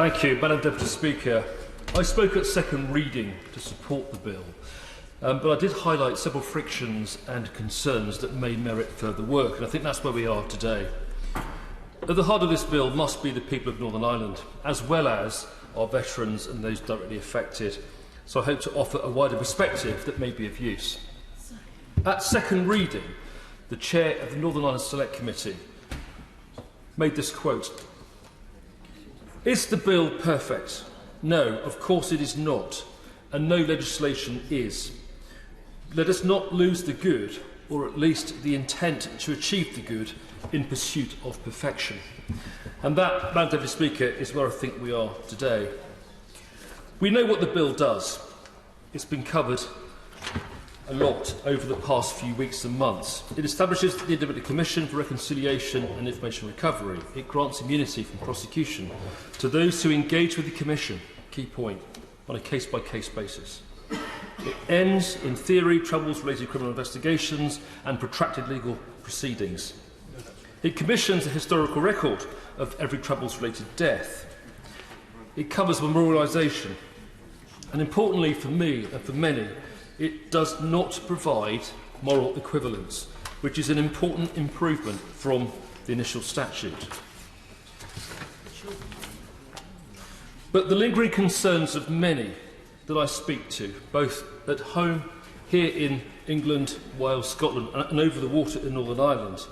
Thank you, Madam Deputy Speaker. I spoke at second reading to support the bill, but I did highlight several frictions and concerns that may merit further work, and I think that's where we are today. At the heart of this bill must be the people of Northern Ireland, as well as our veterans and those directly affected, so I hope to offer a wider perspective that may be of use. At second reading, the Chair of the Northern Ireland Select Committee made this quote: "Is the bill perfect? No, of course it is not, and no legislation is. Let us not lose the good, or at least the intent to achieve the good, in pursuit of perfection." And that, Madam Deputy Speaker, is where I think we are today. We know what the bill does. It's been covered a lot over the past few weeks and months. It establishes the Independent Commission for Reconciliation and Information Recovery. It grants immunity from prosecution to those who engage with the Commission, key point, on a case-by-case basis. It ends, in theory, troubles related to criminal investigations and protracted legal proceedings. It commissions a historical record of every troubles-related death. It covers memorialisation. And importantly for me and for many, it does not provide moral equivalence, which is an important improvement from the initial statute. But the lingering concerns of many that I speak to, both at home, here in England, Wales, Scotland, and over the water in Northern Ireland,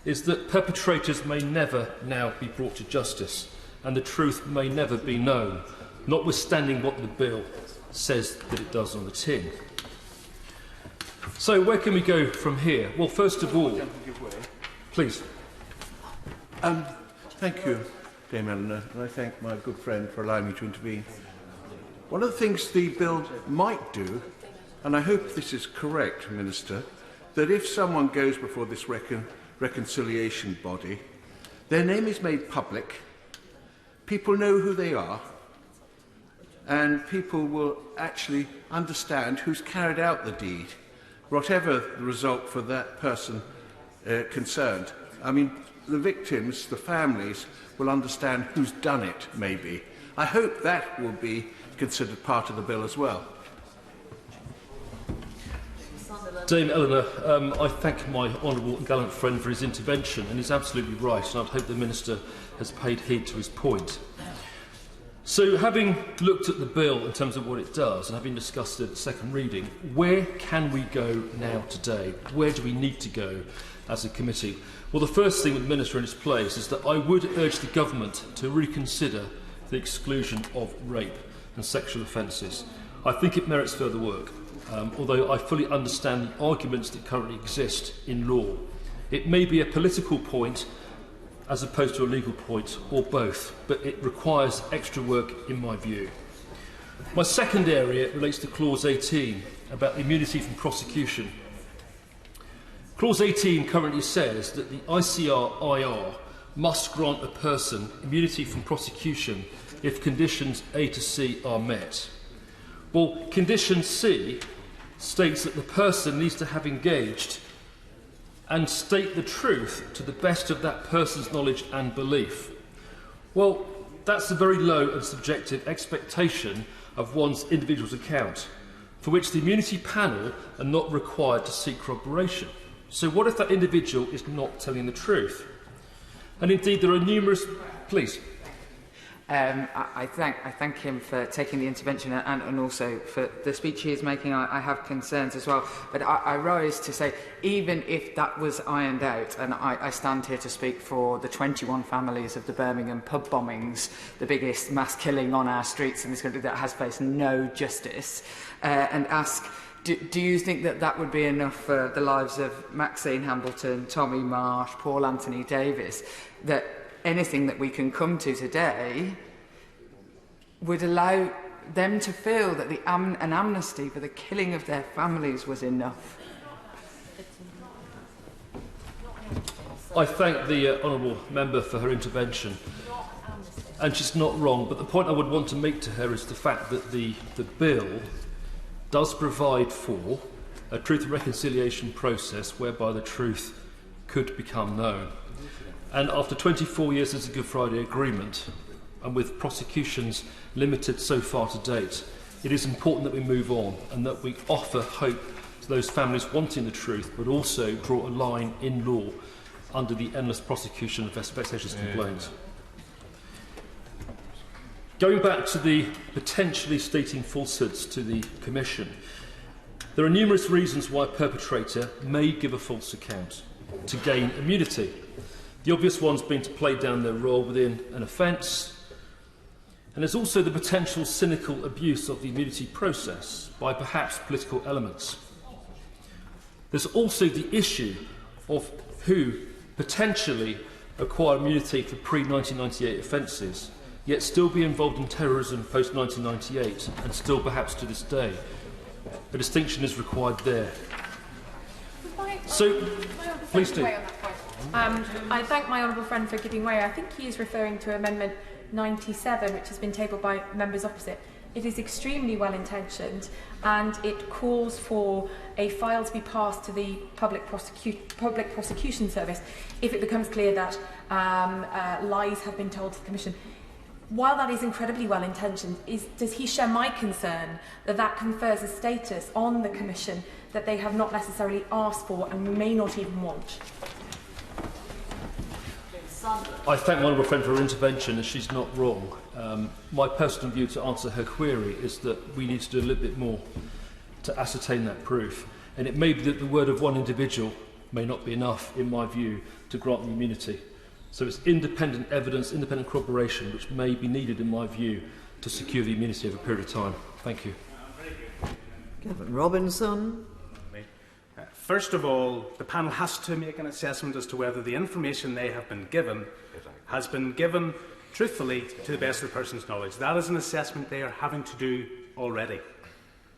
is that perpetrators may never now be brought to justice, and the truth may never be known, notwithstanding what the bill says that it does on the tin. So where can we go from here? Well, first of all, please. Thank you, Dame Eleanor, and I thank my good friend for allowing me to intervene. One of the things the bill might do, and I hope this is correct, Minister, that if someone goes before this reconciliation body, their name is made public, people know who they are, and people will actually understand who's carried out the deed, whatever the result for that person concerned. I mean, the victims, the families, will understand who's done it, maybe. I hope that will be considered part of the bill as well. Dame Eleanor, I thank my honourable and gallant friend for his intervention, and he's absolutely right, and I'd hope the Minister has paid heed to his point. So, having looked at the bill in terms of what it does, and having discussed it at second reading, where can we go now today? Where do we need to go as a committee? Well, the first thing with the Minister in his place is that I would urge the Government to reconsider the exclusion of rape and sexual offences. I think it merits further work, although I fully understand the arguments that currently exist in law. It may be a political point as opposed to a legal point, or both, but it requires extra work in my view. My second area relates to Clause 18, about immunity from prosecution. Clause 18 currently says that the ICR must grant a person immunity from prosecution if conditions A to C are met. Well, condition C states that the person needs to have engaged and state the truth to the best of that person's knowledge and belief. Well, that's a very low and subjective expectation of one's individual's account, for which the immunity panel are not required to seek corroboration. So what if that individual is not telling the truth? And indeed, there are numerous... Please. I thank him for taking the intervention and also for the speech he is making. I have concerns as well, but I rise to say, even if that was ironed out, and I stand here to speak for the 21 families of the Birmingham pub bombings, the biggest mass killing on our streets in this country that has faced no justice, and ask, do you think that that would be enough for the lives of Maxine Hambleton, Tommy Marsh, Paul Anthony Davis, that anything that we can come to today would allow them to feel that an amnesty for the killing of their families was enough? I thank the honourable member for her intervention, and she's not wrong, but the point I would want to make to her is the fact that the bill does provide for a truth and reconciliation process whereby the truth could become known. And after 24 years since the Good Friday Agreement, and with prosecutions limited so far to date, it is important that we move on and that we offer hope to those families wanting the truth, but also draw a line in law under the endless prosecution of vexatious complaints. Going back to the potentially stating falsehoods to the Commission, there are numerous reasons why a perpetrator may give a false account to gain immunity. The obvious ones being to play down their role within an offence, and there's also the potential cynical abuse of the immunity process by perhaps political elements. There's also the issue of who potentially acquire immunity for pre-1998 offences, yet still be involved in terrorism post-1998 and still perhaps to this day. A distinction is required there. So, please do. I thank my honourable friend for giving way. I think he is referring to Amendment 97, which has been tabled by members opposite. It is extremely well intentioned and it calls for a file to be passed to the Public Prosecution Service if it becomes clear that lies have been told to the Commission. While that is incredibly well intentioned, does he share my concern that that confers a status on the Commission that they have not necessarily asked for and may not even want? I thank my honourable friend for her intervention, and she's not wrong. My personal view to answer her query is that we need to do a little bit more to ascertain that proof. And it may be that the word of one individual may not be enough, in my view, to grant the immunity. So it's independent evidence, independent corroboration, which may be needed, in my view, to secure the immunity over a period of time. Thank you. Gavin Robinson. First of all, the panel has to make an assessment as to whether the information they have been given has been given truthfully to the best of the person's knowledge. That is an assessment they are having to do already.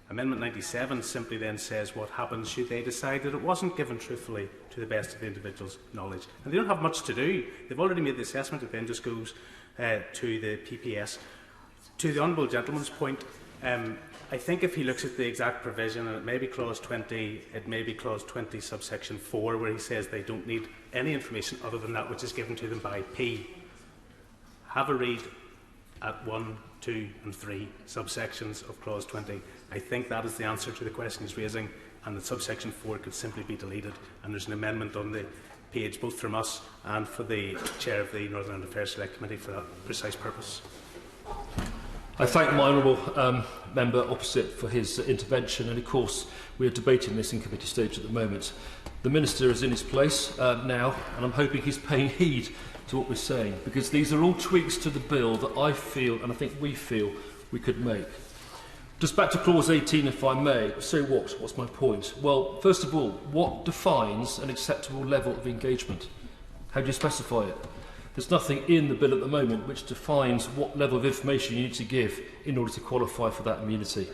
Amendment 97 simply then says what happens should they decide that it wasn't given truthfully to the best of the individual's knowledge. And they don't have much to do. They've already made the assessment. It then just goes to the PPS. To the Honourable Gentleman's point, I think if he looks at the exact provision, and it may be Clause 20, it may be Clause 20, subsection 4, where he says they don't need any information other than that which is given to them by P. Have a read at 1, 2 and 3 subsections of Clause 20. I think that is the answer to the question he's raising, and that subsection 4 could simply be deleted, and there's an amendment on the page both from us and for the Chair of the Northern Ireland Affairs Select Committee for that precise purpose. I thank my honourable member opposite for his intervention, and of course we are debating this in committee stage at the moment. The Minister is in his place now, and I'm hoping he's paying heed to what we're saying, because these are all tweaks to the bill that I feel, and I think we feel, we could make. Just back to Clause 18, if I may. So what? What's my point? Well, first of all, what defines an acceptable level of engagement? How do you specify it? There's nothing in the bill at the moment which defines what level of information you need to give in order to qualify for that immunity.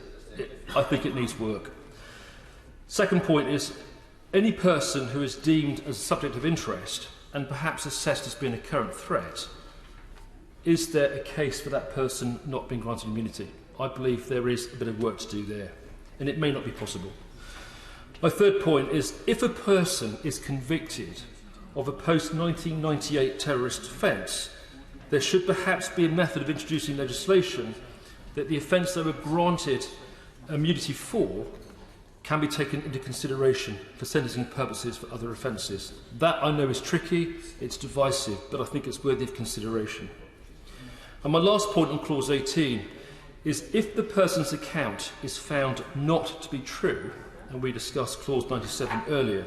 I think it needs work. Second point is, any person who is deemed as a subject of interest and perhaps assessed as being a current threat, is there a case for that person not being granted immunity? I believe there is a bit of work to do there, and it may not be possible. My third point is, if a person is convicted of a post-1998 terrorist offence, there should perhaps be a method of introducing legislation that the offence they were granted immunity for can be taken into consideration for sentencing purposes for other offences. That, I know, is tricky, it's divisive, but I think it's worthy of consideration. And my last point on Clause 18 is, if the person's account is found not to be true, and we discussed Clause 97 earlier,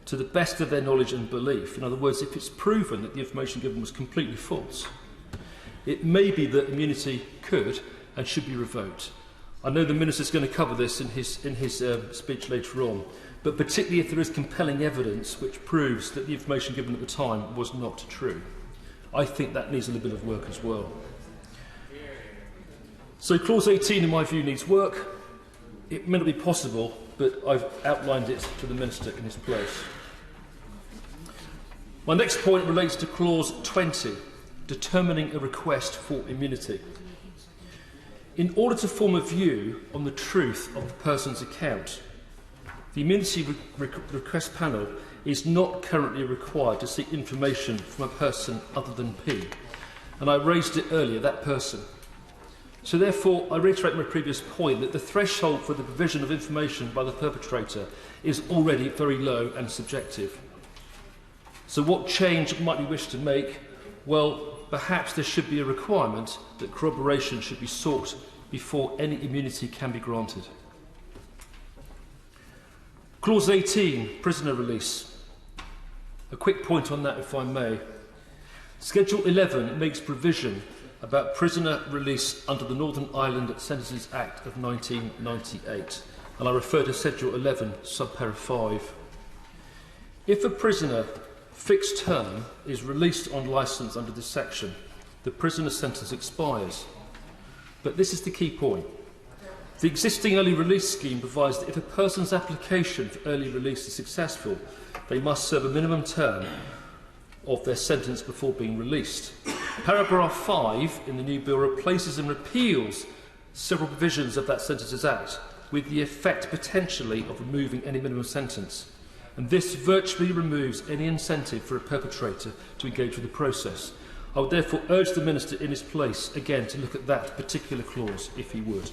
to the best of their knowledge and belief, in other words, if it's proven that the information given was completely false, it may be that immunity could and should be revoked. I know the Minister is going to cover this in his speech later on, but particularly if there is compelling evidence which proves that the information given at the time was not true. I think that needs a little bit of work as well. So Clause 18, in my view, needs work. It may not be possible, but I've outlined it to the Minister in his place. My next point relates to Clause 20, determining a request for immunity. In order to form a view on the truth of the person's account, the Immunity Request Panel is not currently required to seek information from a person other than P. and I raised it earlier, that person. So therefore, I reiterate my previous point that the threshold for the provision of information by the perpetrator is already very low and subjective. So what change might we wish to make? Well, perhaps there should be a requirement that corroboration should be sought before any immunity can be granted. Clause 18, prisoner release. A quick point on that, if I may. Schedule 11 makes provision about prisoner release under the Northern Ireland Sentences Act of 1998, and I refer to Schedule 11, subpara 5. If a prisoner fixed term is released on licence under this section, the prisoner's sentence expires. But this is the key point. The existing early release scheme provides that if a person's application for early release is successful, they must serve a minimum term of their sentence before being released. Paragraph 5 in the new bill replaces and repeals several provisions of that Sentences Act, with the effect potentially of removing any minimum sentence. And this virtually removes any incentive for a perpetrator to engage with the process. I would therefore urge the Minister in his place again to look at that particular clause, if he would.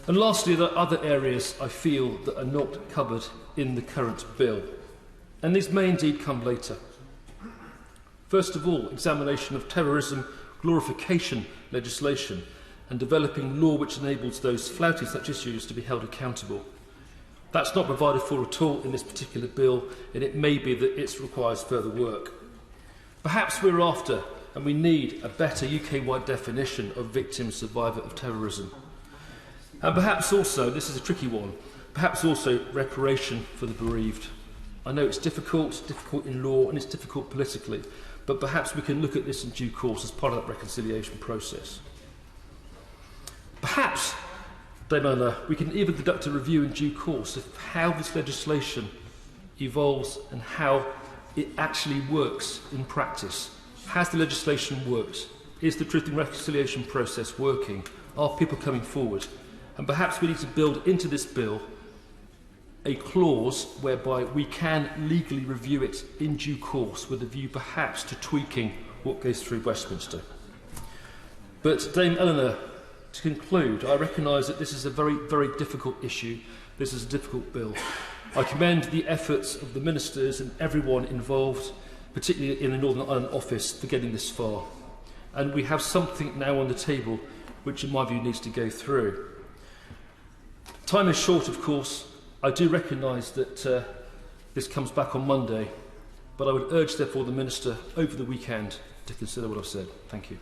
And lastly, there are other areas I feel that are not covered in the current bill, and these may indeed come later. First of all, examination of terrorism glorification legislation and developing law which enables those flouting such issues to be held accountable. That's not provided for at all in this particular bill, and it may be that it requires further work. Perhaps we're after, and we need, a better UK-wide definition of victim survivor of terrorism. And perhaps also, this is a tricky one, perhaps also reparation for the bereaved. I know it's difficult in law and it's difficult politically, but perhaps we can look at this in due course as part of that reconciliation process. Perhaps, Dame Eleanor, we can even conduct a review in due course of how this legislation evolves and how it actually works in practice. Has the legislation worked? Is the truth and reconciliation process working? Are people coming forward? And perhaps we need to build into this bill a clause whereby we can legally review it in due course with a view perhaps to tweaking what goes through Westminster. But Dame Eleanor, to conclude, I recognise that this is a very, very difficult issue. This is a difficult bill. I commend the efforts of the ministers and everyone involved, particularly in the Northern Ireland office, for getting this far. And we have something now on the table which, in my view, needs to go through. Time is short, of course. I do recognise that this comes back on Monday, but I would urge, therefore, the Minister over the weekend to consider what I've said. Thank you.